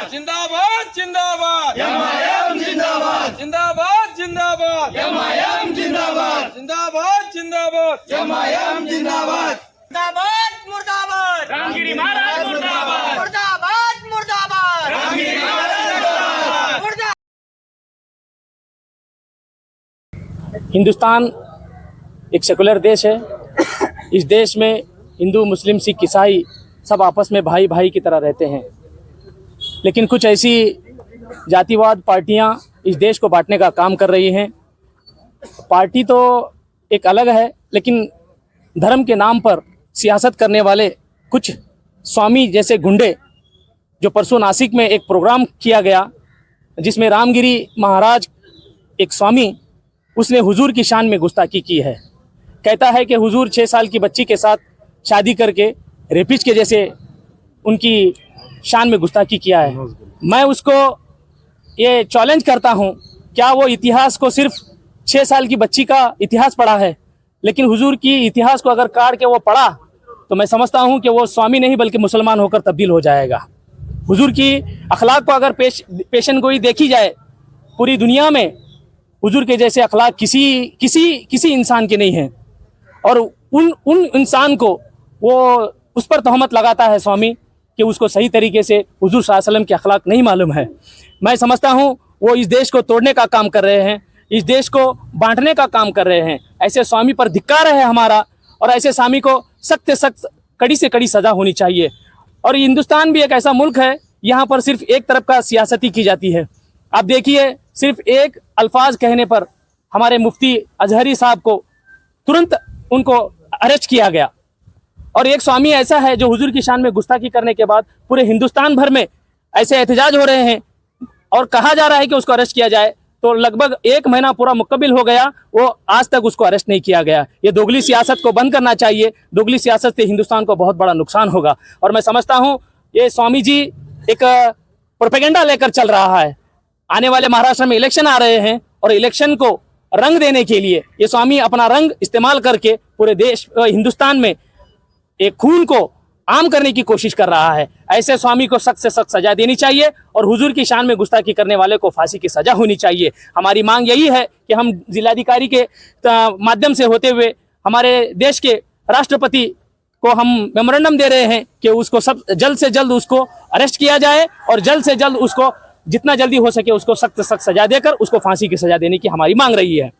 जिंदाबाद जिंदाबाद एमआईएम जिंदाबाद जिंदाबाद जिंदाबाद एमआईएम जिंदाबाद जिंदाबाद जिंदाबाद एमआईएम जिंदाबाद मुर्दाबाद मुर्दाबाद रामगिरी महाराज मुर्दाबाद मुर्दाबाद मुर्दाबाद रामगिरी महाराज मुर्दाबाद। हिंदुस्तान एक सेकुलर देश है। इस देश में हिंदू, मुस्लिम, सिख, ईसाई सब आपस में भाई भाई की तरह रहते हैं। लेकिन कुछ ऐसी जातिवाद पार्टियां इस देश को बांटने का काम कर रही हैं। पार्टी तो एक अलग है, लेकिन धर्म के नाम पर सियासत करने वाले कुछ स्वामी जैसे गुंडे, जो परसों नासिक में एक प्रोग्राम किया गया जिसमें रामगिरी महाराज एक स्वामी, उसने हुजूर की शान में गुस्ताखी की है। कहता है कि हुजूर 6 साल की बच्ची के साथ शादी करके रेपिस्ट के जैसे उनकी शान में गुस्ताखी किया है। मैं उसको ये चैलेंज करता हूँ, क्या वो इतिहास को सिर्फ 6 साल की बच्ची का इतिहास पढ़ा है? लेकिन हुजूर की इतिहास को अगर काट के वो पढ़ा तो मैं समझता हूँ कि वो स्वामी नहीं बल्कि मुसलमान होकर तब्दील हो जाएगा। हुजूर की अखलाक को अगर पेशन गोई देखी जाए, पूरी दुनिया में हुजूर के जैसे अखलाक किसी इंसान के नहीं है। और उन इंसान को वो उस पर तहमत लगाता है स्वामी कि उसको सही तरीके से हुजूर सल्लल्लाहु अलैहि वसल्लम के अखलाक नहीं मालूम है। मैं समझता हूँ वो इस देश को तोड़ने का काम कर रहे हैं, इस देश को बांटने का काम कर रहे हैं। ऐसे स्वामी पर धिक्कार है हमारा, और ऐसे स्वामी को सख्त से सख्त, कड़ी से कड़ी सज़ा होनी चाहिए। और हिंदुस्तान भी एक ऐसा मुल्क है, यहाँ पर सिर्फ एक तरफ का सियासती की जाती है। आप देखिए, सिर्फ एक अल्फाज कहने पर हमारे मुफ्ती अजहरी साहब को तुरंत उनको अरेस्ट किया गया। और एक स्वामी ऐसा है जो हुजूर की शान में गुस्ताखी करने के बाद पूरे हिंदुस्तान भर में ऐसे एहतजाज हो रहे हैं और कहा जा रहा है कि उसको अरेस्ट किया जाए। तो लगभग 1 महीना पूरा मुकम्मिल हो गया, वो आज तक उसको अरेस्ट नहीं किया गया। ये दोगली सियासत को बंद करना चाहिए। दोगली सियासत से हिंदुस्तान को बहुत बड़ा नुकसान होगा। और मैं समझता हूँ ये स्वामी जी एक प्रोपेगेंडा लेकर चल रहा है। आने वाले महाराष्ट्र में इलेक्शन आ रहे हैं और इलेक्शन को रंग देने के लिए ये स्वामी अपना रंग इस्तेमाल करके पूरे देश हिंदुस्तान में एक खून को आम करने की कोशिश कर रहा है। ऐसे स्वामी को सख्त से सख्त सजा देनी चाहिए और हुजूर की शान में गुस्ताखी करने वाले को फांसी की सजा होनी चाहिए। हमारी मांग यही है कि हम जिलाधिकारी के माध्यम से होते हुए हमारे देश के राष्ट्रपति को हम मेमोरेंडम दे रहे हैं कि उसको सब जल्द से जल्द उसको अरेस्ट किया जाए और जल्द से जल्द उसको जितना जल्दी हो सके उसको सख्त सख्त सजा देकर उसको फांसी की सजा देने की हमारी मांग रही है।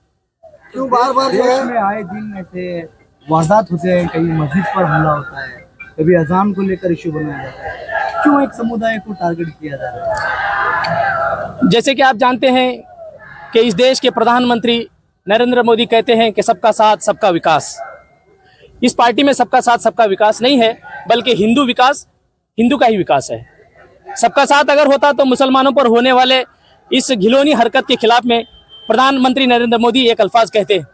क्यों बार बार देश में आए दिन ऐसे वारदात होते हैं, कभी मस्जिद पर हमला होता है, कभी अजान को लेकर इश्यू बनाया जाता है, क्यों एक समुदाय को टारगेट किया जा रहा है? जैसे कि आप जानते हैं कि इस देश के प्रधानमंत्री नरेंद्र मोदी कहते हैं कि सबका साथ सबका विकास। इस पार्टी में सबका साथ सबका विकास नहीं है, बल्कि हिंदू विकास हिंदू का ही विकास है। सबका साथ अगर होता तो मुसलमानों पर होने वाले इस घिनौनी हरकत के खिलाफ में प्रधानमंत्री नरेंद्र मोदी एक अल्फाज कहते।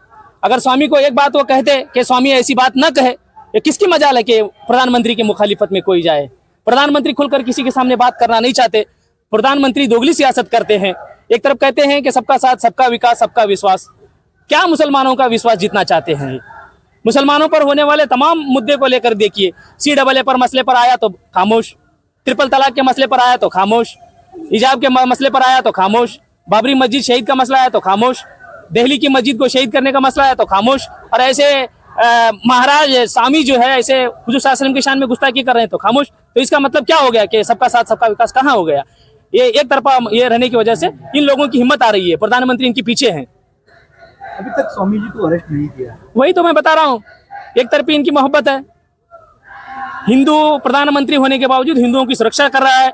अगर स्वामी को एक बात वो कहते कि स्वामी ऐसी बात न कहे, ये किसकी मजाल है कि प्रधानमंत्री की मुखालिफत में कोई जाए। प्रधानमंत्री खुलकर किसी के सामने बात करना नहीं चाहते। प्रधानमंत्री दोगली सियासत करते हैं। एक तरफ कहते हैं कि सबका साथ सबका विकास सबका विश्वास। क्या मुसलमानों का विश्वास जीतना चाहते हैं? मुसलमानों पर होने वाले तमाम मुद्दे को लेकर देखिए। CAA पर मसले पर आया तो खामोश, ट्रिपल तलाक के मसले पर आया तो खामोश, हिजाब के मसले पर आया तो खामोश, बाबरी मस्जिद शहीद का मसला आया तो खामोश, दिल्ली की मस्जिद को शहीद करने का मसला आया तो खामोश। और ऐसे महाराज स्वामी जो है ऐसे हुजूर सल्लल्लाहु अलैहि वसल्लम की शान में गुस्ताखी कर रहे हैं तो खामोश। तो इसका मतलब क्या हो गया कि सबका साथ सबका विकास कहाँ हो गया? ये एक तरफा ये रहने की वजह से इन लोगों की हिम्मत आ रही है। प्रधानमंत्री इनके पीछे हैं। अभी तक स्वामी जी को अरेस्ट नहीं किया। वही तो मैं बता रहा हूँ, एक तरफी इनकी मोहब्बत है। हिंदू प्रधानमंत्री होने के बावजूद हिंदुओं की सुरक्षा कर रहा है।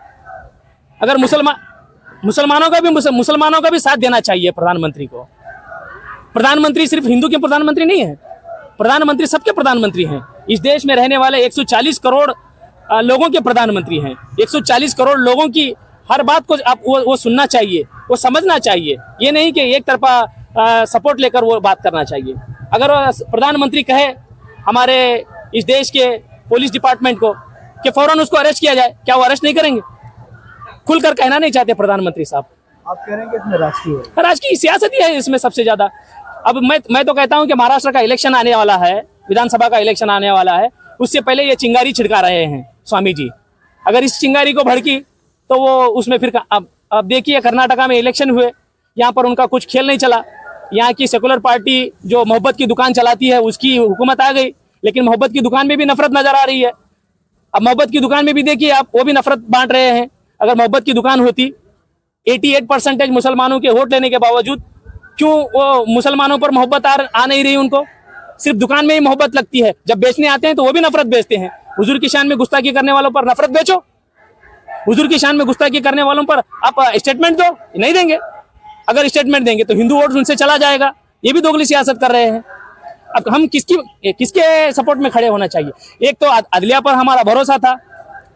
अगर मुसलमानों का भी साथ देना चाहिए प्रधानमंत्री को। प्रधानमंत्री सिर्फ हिंदू के प्रधानमंत्री नहीं है, प्रधानमंत्री सबके प्रधानमंत्री हैं। इस देश में रहने वाले 140 करोड़ लोगों के प्रधानमंत्री हैं। 140 करोड़ लोगों की हर बात को आप वो सुनना चाहिए, वो समझना चाहिए। ये नहीं कि एक तरफा सपोर्ट लेकर वो बात करना चाहिए। अगर प्रधानमंत्री कहे हमारे इस देश के पुलिस डिपार्टमेंट को कि फौरन उसको अरेस्ट किया जाए, क्या वो अरेस्ट नहीं करेंगे? खुलकर कहना नहीं चाहते प्रधानमंत्री साहब। आप कह रहे हैं कि इसमें राजकीय सियासत ही है इसमें सबसे ज्यादा। अब मैं तो कहता हूं कि महाराष्ट्र का इलेक्शन आने वाला है, विधानसभा का इलेक्शन आने वाला है, उससे पहले ये चिंगारी छिड़का रहे हैं स्वामी जी। अगर इस चिंगारी को भड़की तो वो उसमें फिर अब देखिए कर्नाटका में इलेक्शन हुए, यहाँ पर उनका कुछ खेल नहीं चला। यहाँ की सेकुलर पार्टी जो मोहब्बत की दुकान चलाती है उसकी हुकूमत आ गई, लेकिन मोहब्बत की दुकान में भी नफरत नजर आ रही है। अब मोहब्बत की दुकान में भी देखिए आप, वो भी नफरत बांट रहे हैं। अगर मोहब्बत की दुकान होती, 88% मुसलमानों के वोट लेने के बावजूद क्यों वो मुसलमानों पर मोहब्बत आ नहीं रही? उनको सिर्फ दुकान में ही मोहब्बत लगती है, जब बेचने आते हैं तो वो भी नफरत बेचते हैं। हुजूर की शान में गुस्ताखी करने वालों पर नफरत बेचो, हुजूर की शान में गुस्ताखी करने वालों पर आप स्टेटमेंट दो, नहीं देंगे। अगर स्टेटमेंट देंगे तो हिंदू वोट उनसे चला जाएगा। ये भी दोगली सियासत कर रहे हैं। अब हम किसके सपोर्ट में खड़े होना चाहिए? एक तो अदलिया पर हमारा भरोसा था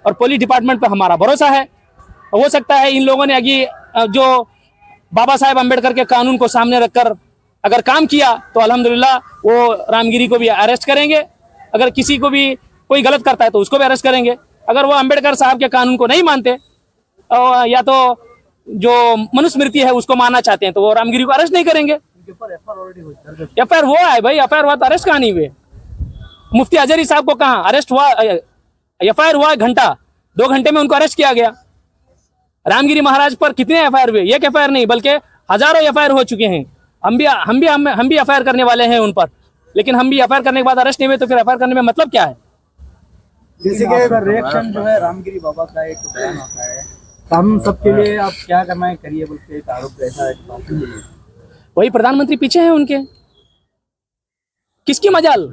और पुलिस डिपार्टमेंट पर हमारा भरोसा है। हो सकता है इन लोगों ने आगे जो बाबा साहेब अम्बेडकर के कानून को सामने रखकर अगर काम किया तो अल्हम्दुलिल्लाह वो रामगिरी को भी अरेस्ट करेंगे। अगर किसी को भी कोई गलत करता है तो उसको भी अरेस्ट करेंगे। अगर वो अम्बेडकर साहब के कानून को नहीं मानते या तो जो मनुस्मृति है उसको मानना चाहते हैं तो वो रामगिरी को अरेस्ट नहीं करेंगे। एफआईआर हुआ है भाई, एफआईआर हुआ तो अरेस्ट कहाँ नहीं हुए? मुफ्ती अजहरी साहब को कहाँ अरेस्ट हुआ? एफआईआर हुआ घंटा, 2 घंटे में उनको अरेस्ट किया गया। रामगिरी महाराज पर कितने एफआईआर हुए? एक एफआईआर नहीं बल्कि हजारों एफआईआर हो चुके हैं। हम भी एफआईआर करने वाले हैं उन पर, लेकिन हम भी एफआईआर करने के बाद अरेस्ट नहीं हुए तो फिर एफआईआर करने में मतलब क्या है? जैसे कि रिएक्शन जो है रामगिरी बाबा का एक बयान होता है, हम सबके लिए आप क्या करना है करिए बोल के एक आरोप ऐसा है। वही प्रधानमंत्री पीछे हैं उनके, किसकी मजाल?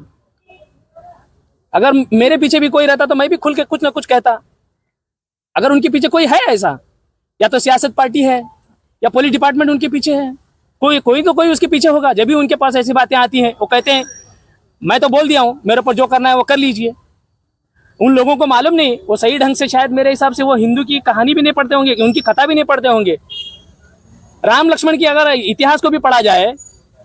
अगर मेरे पीछे भी कोई रहता तो मैं भी खुल के कुछ ना कुछ कहता। अगर उनके पीछे कोई है ऐसा, या तो सियासत पार्टी है या पुलिस डिपार्टमेंट उनके पीछे है, कोई तो कोई उसके पीछे होगा। जब भी उनके पास ऐसी बातें आती हैं वो कहते हैं मैं तो बोल दिया हूं, मेरे ऊपर जो करना है वो कर लीजिए। उन लोगों को मालूम नहीं, वो सही ढंग से शायद मेरे हिसाब से वो हिंदू की कहानी भी नहीं पढ़ते होंगे, उनकी कथा भी नहीं पढ़ते होंगे। राम लक्ष्मण की अगर इतिहास को भी पढ़ा जाए,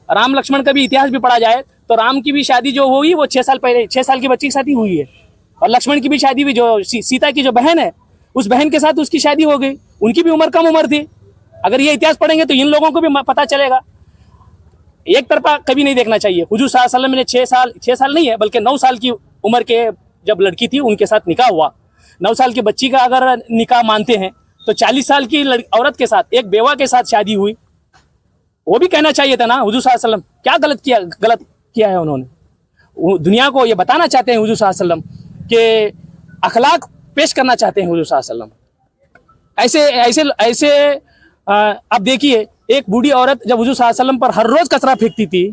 राम लक्ष्मण का भी इतिहास भी पढ़ा जाए तो राम की भी शादी जो हुई वो 6 साल पहले, 6 साल की बच्ची की शादी हुई है। और लक्ष्मण की भी शादी हुई, जो सीता की जो बहन है उस बहन के साथ उसकी शादी हो गई। उनकी भी उम्र कम उम्र थी। अगर ये इतिहास पढ़ेंगे तो इन लोगों को भी पता चलेगा। एक तरफा कभी नहीं देखना चाहिए। हुजूर सल्लल्लाहु अलैहि वसल्लम ने 6 साल नहीं है बल्कि 9 साल की उम्र के जब लड़की थी उनके साथ निकाह हुआ। 9 साल की बच्ची का अगर निकाह मानते हैं तो 40 साल की औरत के साथ, एक बेवा के साथ शादी हुई। वो भी कहना चाहिए था ना हुजूर सल्लल्लाहु अलैहि वसल्लम क्या गलत किया है उन्होंने। दुनिया को ये बताना चाहते हैं हुजूर सल्लल्लाहु अलैहि वसल्लम के अखलाक पेश करना चाहते हैं हुजूर सल्लल्लाहु अलैहि वसल्लम। ऐसे अब देखिए, एक बूढ़ी औरत जब हुजूर सल्लल्लाहु अलैहि वसल्लम पर हर रोज कचरा फेंकती थी,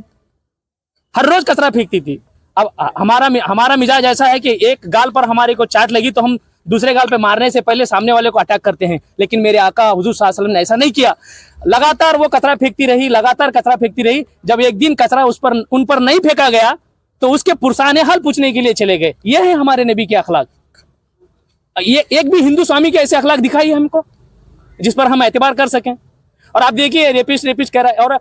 हर रोज कचरा फेंकती थी। अब हमारा मिजाज ऐसा है कि एक गाल पर हमारे को चाट लगी तो हम दूसरे गाल पे मारने से पहले सामने वाले को अटैक करते हैं। लेकिन मेरे आका हुजूर सल्लल्लाहु अलैहि वसल्लम ने ऐसा नहीं किया। लगातार वो कचरा फेंकती रही, लगातार कचरा फेंकती रही। जब एक दिन कचरा उन पर नहीं फेंका गया तो उसके पुरसाने हाल पूछने के लिए चले गए। ये है हमारे नबी के अखलाक। ये एक भी हिंदू स्वामी के ऐसे अखलाक दिखाई है हमको जिस पर हम एतबार कर सकें। और आप देखिए रेपिस्ट कह रहा है, और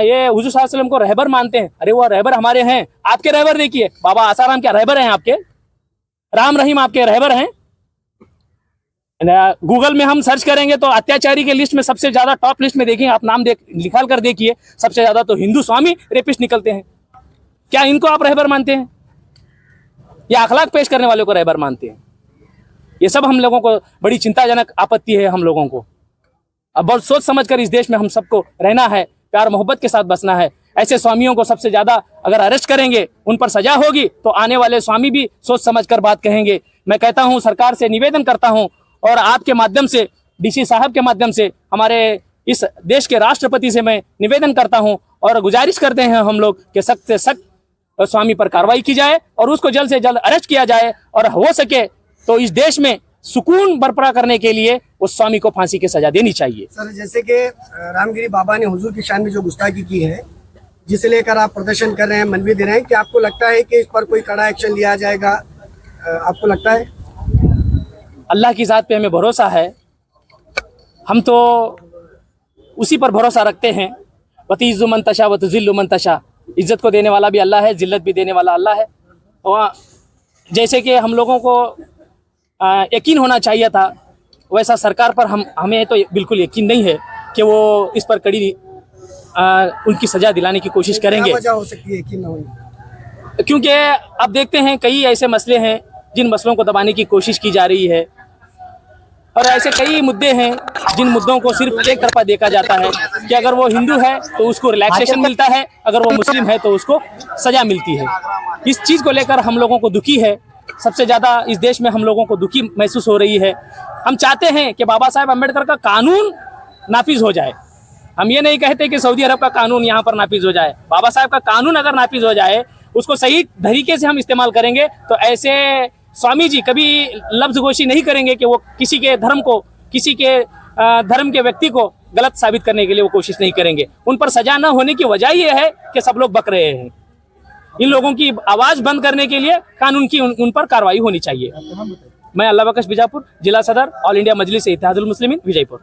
ये हुजूर सल्लल्लाहु अलैहि वसल्लम को रहबर मानते हैं। अरे वो रहबर हमारे हैं, आपके रहबर देखिए, बाबा आसाराम क्या रहबर हैं आपके? राम रहीम आपके रहबर हैं? गूगल में हम सर्च करेंगे तो अत्याचारी के लिस्ट में सबसे ज्यादा टॉप लिस्ट में देखिए, आप नाम निकाल कर देखिए, सबसे ज्यादा तो हिंदू स्वामी रेपिस्ट निकलते हैं। क्या इनको आप रहबर मानते हैं या अखलाक पेश करने वालों को रहबर मानते हैं? ये सब हम लोगों को बड़ी चिंताजनक आपत्ति है। हम लोगों को अब बहुत सोच समझ कर इस देश में हम सबको रहना है, प्यार मोहब्बत के साथ बसना है। ऐसे स्वामियों को सबसे ज्यादा अगर अरेस्ट करेंगे, उन पर सजा होगी तो आने वाले स्वामी भी सोच समझ कर बात कहेंगे। मैं कहता हूं, सरकार से निवेदन करता हूं और आपके माध्यम से, डीसी साहब के माध्यम से, हमारे इस देश के राष्ट्रपति से मैं निवेदन करता हूं और गुजारिश करते हैं हम लोग कि सख्त से सख्त स्वामी पर कार्रवाई की जाए और उसको जल्द से जल्द अरेस्ट किया जाए। और हो सके तो इस देश में सुकून बरकरार करने के लिए उस स्वामी को फांसी की सजा देनी चाहिए। सर, जैसे कि रामगिरी बाबा ने हुजूर की शान में जो गुस्ताखी की है, जिसे लेकर आप प्रदर्शन कर रहे हैं, मनवी दे रहे हैं, कि आपको लगता है कि इस पर कोई कड़ा एक्शन लिया जाएगा? आपको लगता है? अल्लाह की ज़ात पे हमें भरोसा है। हम तो उसी पर भरोसा रखते हैं। वतीज़्ज़ु मन तशा व तुज़िल्लु मन तशा। इज्जत को देने वाला भी अल्लाह है, जिल्लत भी देने वाला अल्लाह है। और जैसे कि हम लोगों को यकीन होना चाहिए था, वैसा सरकार पर हमें तो बिल्कुल यकीन नहीं है कि वो इस पर कड़ी उनकी सजा दिलाने की कोशिश करेंगे। क्या वजह हो सकती है यकीन न होने? क्योंकि अब देखते हैं कई ऐसे मसले हैं जिन मसलों को दबाने की कोशिश की जा रही है। और ऐसे कई मुद्दे हैं जिन मुद्दों को सिर्फ एक तरफा देखा जाता है कि अगर वो हिंदू है तो उसको रिलैक्सेशन मिलता है, अगर वो मुस्लिम है तो उसको सजा मिलती है। इस चीज़ को लेकर हम लोगों को दुखी है, सबसे ज़्यादा इस देश में हम लोगों को दुखी महसूस हो रही है। हम चाहते हैं कि बाबा साहेब अम्बेडकर का कानून नाफिज हो जाए। हम ये नहीं कहते कि सऊदी अरब का कानून यहाँ पर नाफिज हो जाए। बाबा साहेब का कानून अगर नाफिज हो जाए, उसको सही तरीके से हम इस्तेमाल करेंगे तो ऐसे स्वामी जी कभी लफ्ज़गोशी नहीं करेंगे कि वो किसी के धर्म को, किसी के धर्म के व्यक्ति को गलत साबित करने के लिए वो कोशिश नहीं करेंगे। उन पर सजा न होने की वजह ये है कि सब लोग बक रहे हैं। इन लोगों की आवाज़ बंद करने के लिए कानून की उन पर कार्रवाई होनी चाहिए। मैं अल्लाह बख्श बीजापुर, जिला सदर, ऑल इंडिया मजलिस इत्तेहादुल मुस्लिमीन, विजयपुर।